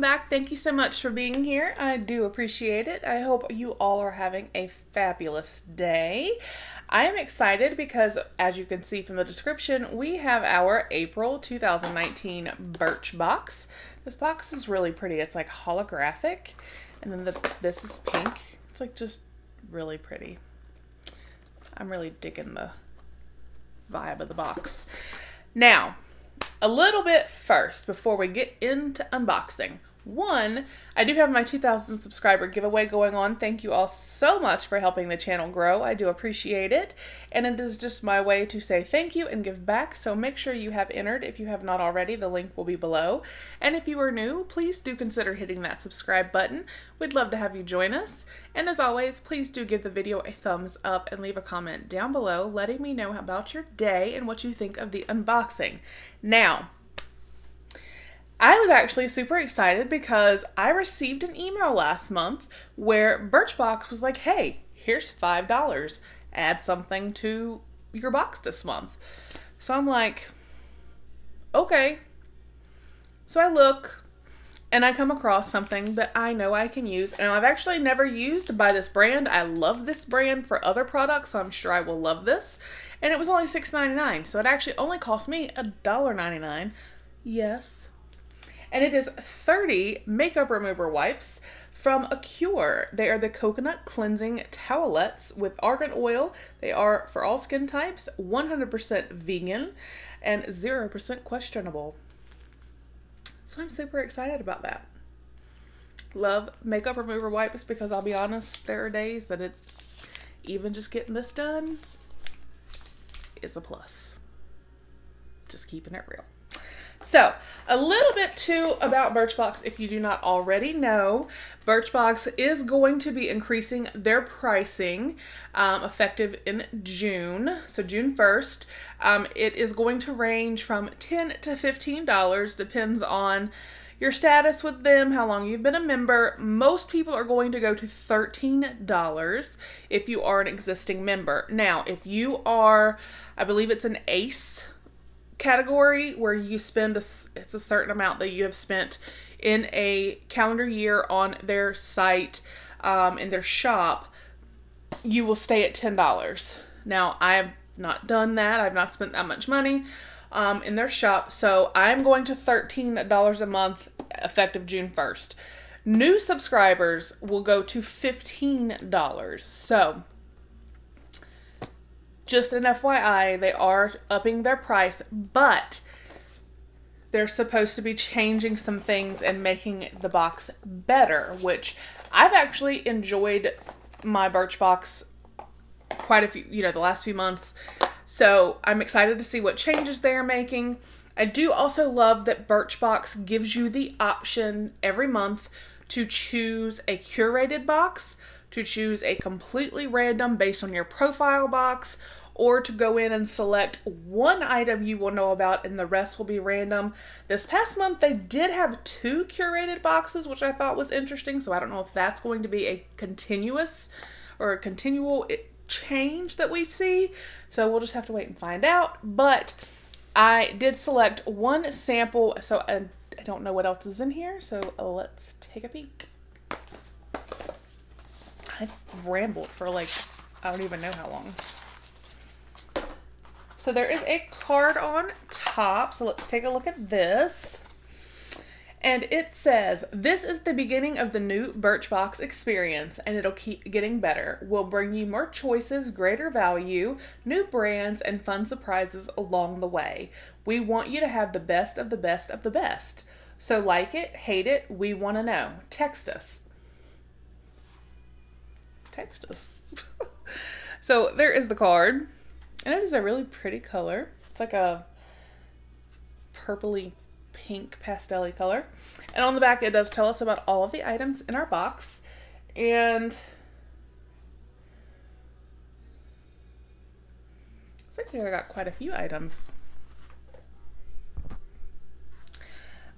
back. Thank you so much for being here. I do appreciate it. I hope you all are having a fabulous day. I am excited because, as you can see from the description, we have our April 2019 Birchbox. This box is really pretty. It's like holographic, and then this is pink. It's like just really pretty. I'm really digging the vibe of the box. Now, a little bit first before we get into unboxing. One, I do have my 2,000 subscriber giveaway going on. Thank you all so much for helping the channel grow. I do appreciate it. And it is just my way to say thank you and give back. So make sure you have entered if you have not already. The link will be below. And if you are new, please do consider hitting that subscribe button. We'd love to have you join us. And as always, please do give the video a thumbs up and leave a comment down below letting me know about your day and what you think of the unboxing. Now, I was actually super excited because I received an email last month where Birchbox was like, hey, here's $5. Add something to your box this month. So I'm like, okay. So I look and I come across something that I know I can use. And I've actually never used by this brand. I love this brand for other products, so I'm sure I will love this. And it was only $6.99. So it actually only cost me $1.99. Yes. And it is 30 makeup remover wipes from Acure. They are the coconut cleansing towelettes with argan oil. They are for all skin types, 100% vegan, and 0% questionable. So I'm super excited about that. Love makeup remover wipes because I'll be honest, there are days that even just getting this done is a plus. Just keeping it real. So, a little bit too about Birchbox. If you do not already know, Birchbox is going to be increasing their pricing effective in June, so June 1st. It is going to range from $10 to $15, depends on your status with them, how long you've been a member. Most people are going to go to $13 if you are an existing member. Now, if you are, I believe it's an ACE category where you spend it's a certain amount that you have spent in a calendar year on their site, in their shop, you will stay at $10. Now, I have not done that. I've not spent that much money in their shop, so I'm going to $13 a month effective June 1st. New subscribers will go to $15. So just an FYI, they are upping their price, but they're supposed to be changing some things and making the box better, which I've actually enjoyed my Birchbox quite a few, the last few months. So I'm excited to see what changes they're making. I do also love that Birchbox gives you the option every month to choose a curated box, to choose a completely random based on your profile box, or to go in and select one item you will know about and the rest will be random. This past month they did have 2 curated boxes, which I thought was interesting, so I don't know if that's going to be a continuous or a continual change that we see. So we'll just have to wait and find out. But I did select one sample, so I don't know what else is in here, so let's take a peek. I've rambled for like, I don't even know how long. So there is a card on top, so let's take a look at this. And it says, this is the beginning of the new Birchbox experience, and it'll keep getting better. We'll bring you more choices, greater value, new brands, and fun surprises along the way. We want you to have the best of the best of the best. So like it, hate it, we want to know. Text us. Text us. So there is the card. And it is a really pretty color. It's like a purpley pink pastel-y color. And on the back it does tell us about all of the items in our box. And it's like I got quite a few items.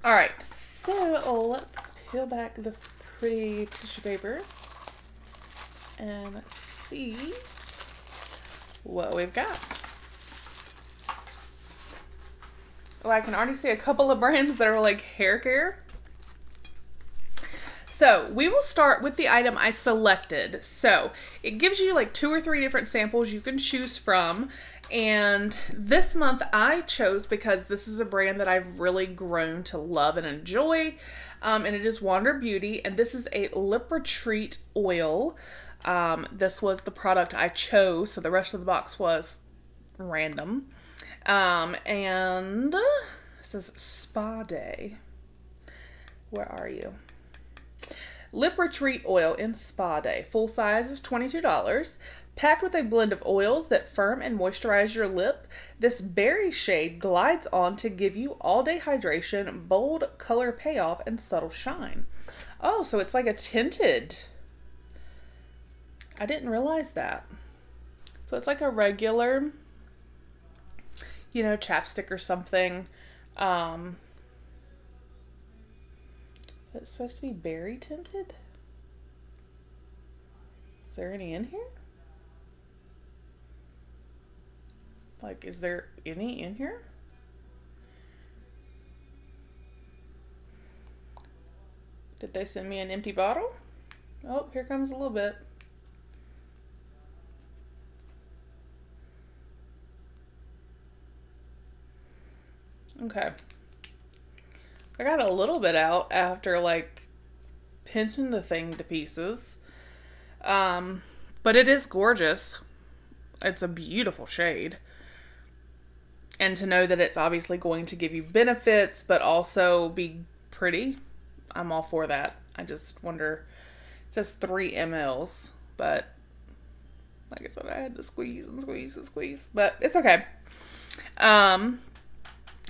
Alright, so let's peel back this pretty tissue paper and let's see what we've got. Oh, I can already see a couple of brands that are like hair care. So we will start with the item I selected. So it gives you like 2 or 3 different samples you can choose from. And this month I chose because this is a brand that I've really grown to love and enjoy. And it is Wander Beauty. And this is a lip retreat oil. This was the product I chose. So the rest of the box was random. And it says Spa Day. Where are you? Lip Retreat Oil in Spa Day. Full size is $22. Packed with a blend of oils that firm and moisturize your lip, this berry shade glides on to give you all-day hydration, bold color payoff, and subtle shine. Oh, so it's like a tinted. I didn't realize that. So it's like a regular, you know, chapstick or something. It's supposed to be berry tinted. Is there any in here? Like, is there any in here? Did they send me an empty bottle? Oh, here comes a little bit. Okay. I got a little bit out after like pinching the thing to pieces. But it is gorgeous. It's a beautiful shade. And to know that it's obviously going to give you benefits, but also be pretty, I'm all for that. I just wonder, it says 3 mLs, but like I said, I had to squeeze and squeeze and squeeze, but it's okay.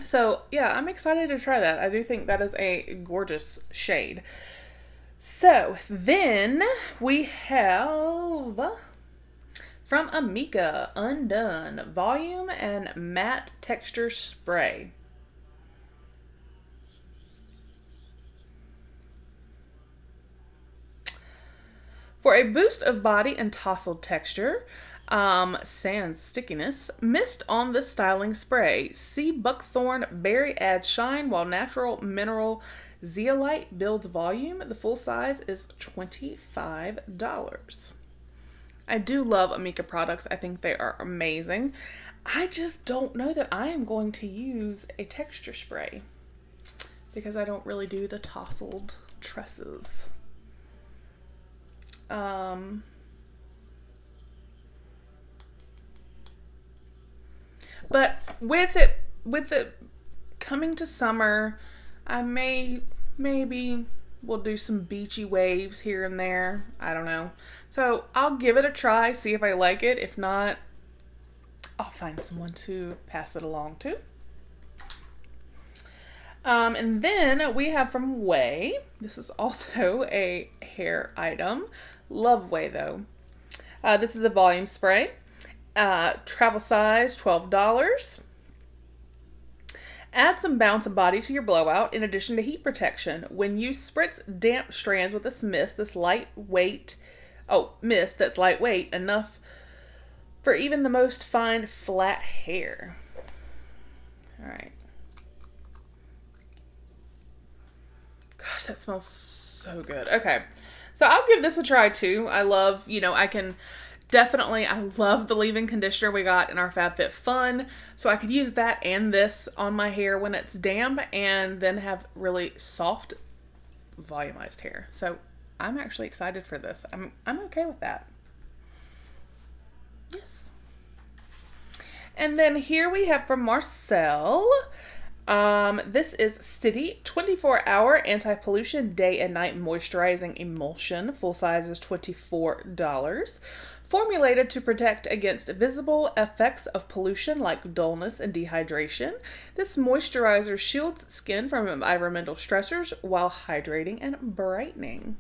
So yeah, I'm excited to try that. I do think that is a gorgeous shade. So then we have from Amika Undone Volume and Matte Texture Spray. For a boost of body and tousled texture, sans stickiness, mist on the styling spray. Sea buckthorn berry adds shine while natural mineral zeolite builds volume. The full size is $25. I do love Amika products. I think they are amazing. I just don't know that I am going to use a texture spray because I don't really do the tousled tresses. But with it coming to summer, I maybe we'll do some beachy waves here and there. I don't know. So I'll give it a try, see if I like it. If not, I'll find someone to pass it along to. And then we have from Way. This is also a hair item. Love Way though. This is a volume spray. Travel size, $12. Add some bounce and body to your blowout in addition to heat protection. When you spritz damp strands with this mist, that's lightweight enough for even the most fine flat hair. All right. Gosh, that smells so good. Okay. So I'll give this a try too. I love, I love the leave-in conditioner we got in our FabFitFun. So I could use that and this on my hair when it's damp and then have really soft, volumized hair. So I'm actually excited for this. I'm okay with that. Yes. And then here we have from Marcel. This is Steady 24-hour anti-pollution day and night moisturizing emulsion. Full size is $24. Formulated to protect against visible effects of pollution like dullness and dehydration, this moisturizer shields skin from environmental stressors while hydrating and brightening.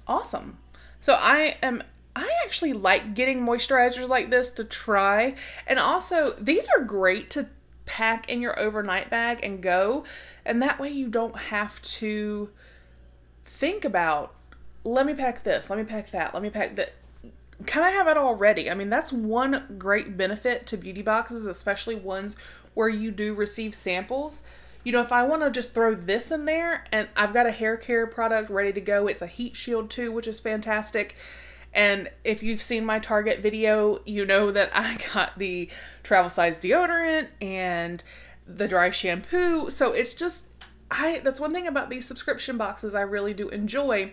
Awesome. So I actually like getting moisturizers like this to try. And also, these are great to pack in your overnight bag and go. And that way you don't have to think about, let me pack this, let me pack that, let me pack that. Kind of have it all ready. I mean, that's one great benefit to beauty boxes, especially ones where you do receive samples. you know, if I want to just throw this in there, and I've got a hair care product ready to go. It's a heat shield too, which is fantastic. And if you've seen my Target video, you know that I got the travel size deodorant and the dry shampoo. So it's just, that's one thing about these subscription boxes I really do enjoy.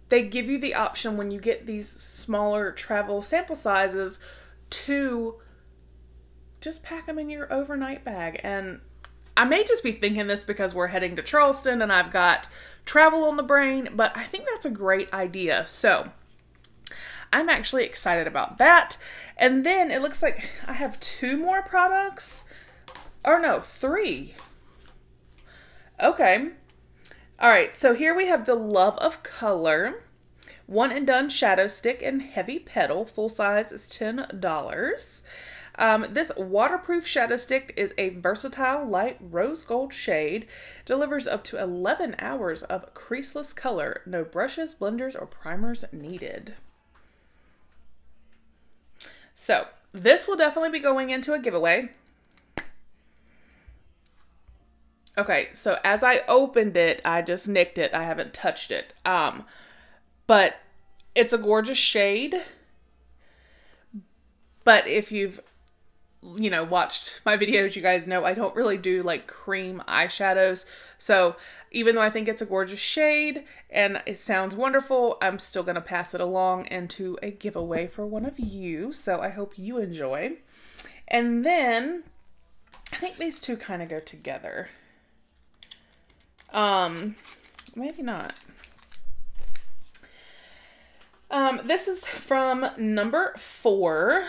They give you the option when you get these smaller travel sample sizes to just pack them in your overnight bag. And I may just be thinking this because we're heading to Charleston and I've got travel on the brain, but I think that's a great idea. So I'm actually excited about that. And then it looks like I have 2 more products. Or no, 3. Okay. All right, so here we have the Love of Color One and Done Shadow Stick and Heavy Petal. Full size is $10. This waterproof shadow stick is a versatile light rose gold shade. Delivers up to 11 hours of creaseless color. No brushes, blenders, or primers needed. So this will definitely be going into a giveaway. Okay, so as I opened it, I just nicked it. I haven't touched it. But it's a gorgeous shade. But if you've, you know, watched my videos, you guys know I don't really do like cream eyeshadows. So even though I think it's a gorgeous shade and it sounds wonderful, I'm still going to pass it along into a giveaway for one of you. So I hope you enjoy. And then I think these two kind of go together. Maybe not. This is from number 4,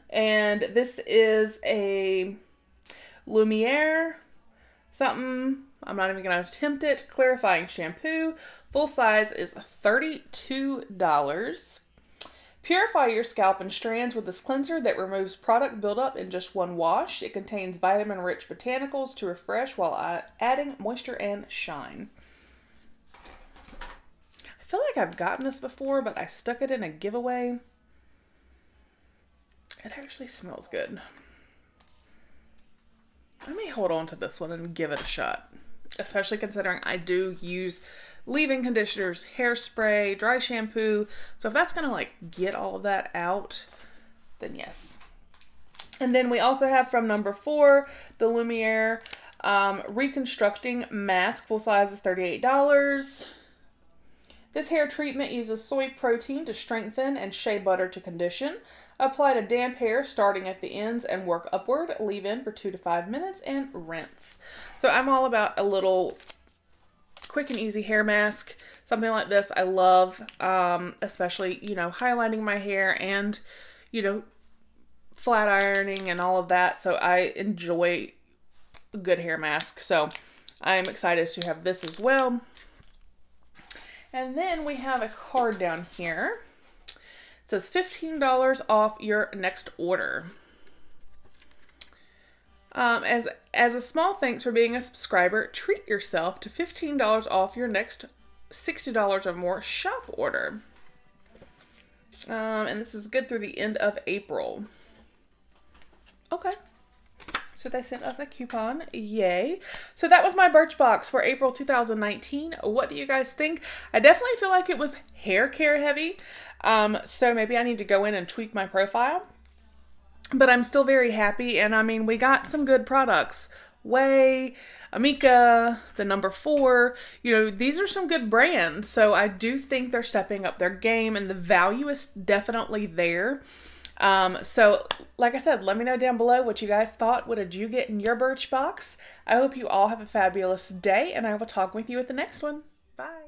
and this is a Lumiere something. I'm not even going to attempt it. Clarifying shampoo. Full size is $32. Purify your scalp and strands with this cleanser that removes product buildup in just one wash. It contains vitamin-rich botanicals to refresh while adding moisture and shine. I feel like I've gotten this before, but I stuck it in a giveaway. It actually smells good. I may hold on to this one and give it a shot, especially considering I do use leave-in conditioners, hairspray, dry shampoo. So if that's going to like get all of that out, then yes. And then we also have from number 4, the Lumiere Reconstructing Mask. Full size is $38. This hair treatment uses soy protein to strengthen and shea butter to condition. Apply to damp hair starting at the ends and work upward. Leave in for 2 to 5 minutes and rinse. So I'm all about a little quick and easy hair mask. Something like this I love, especially, you know, highlighting my hair and, you know, flat ironing and all of that. So I enjoy a good hair mask. So I'm excited to have this as well. And then we have a card down here. It says $15 off your next order. As a small thanks for being a subscriber, treat yourself to $15 off your next $60 or more shop order. And this is good through the end of April. Okay. So they sent us a coupon. Yay. So that was my Birchbox for April 2019. What do you guys think? I definitely feel like it was hair care heavy. So maybe I need to go in and tweak my profile. But I'm still very happy. And I mean, we got some good products. Way, Amika, the number 4. You know, these are some good brands. So I do think they're stepping up their game. And the value is definitely there. So like I said, let me know down below what you guys thought. What did you get in your Birchbox? I hope you all have a fabulous day, and I will talk with you at the next one. Bye.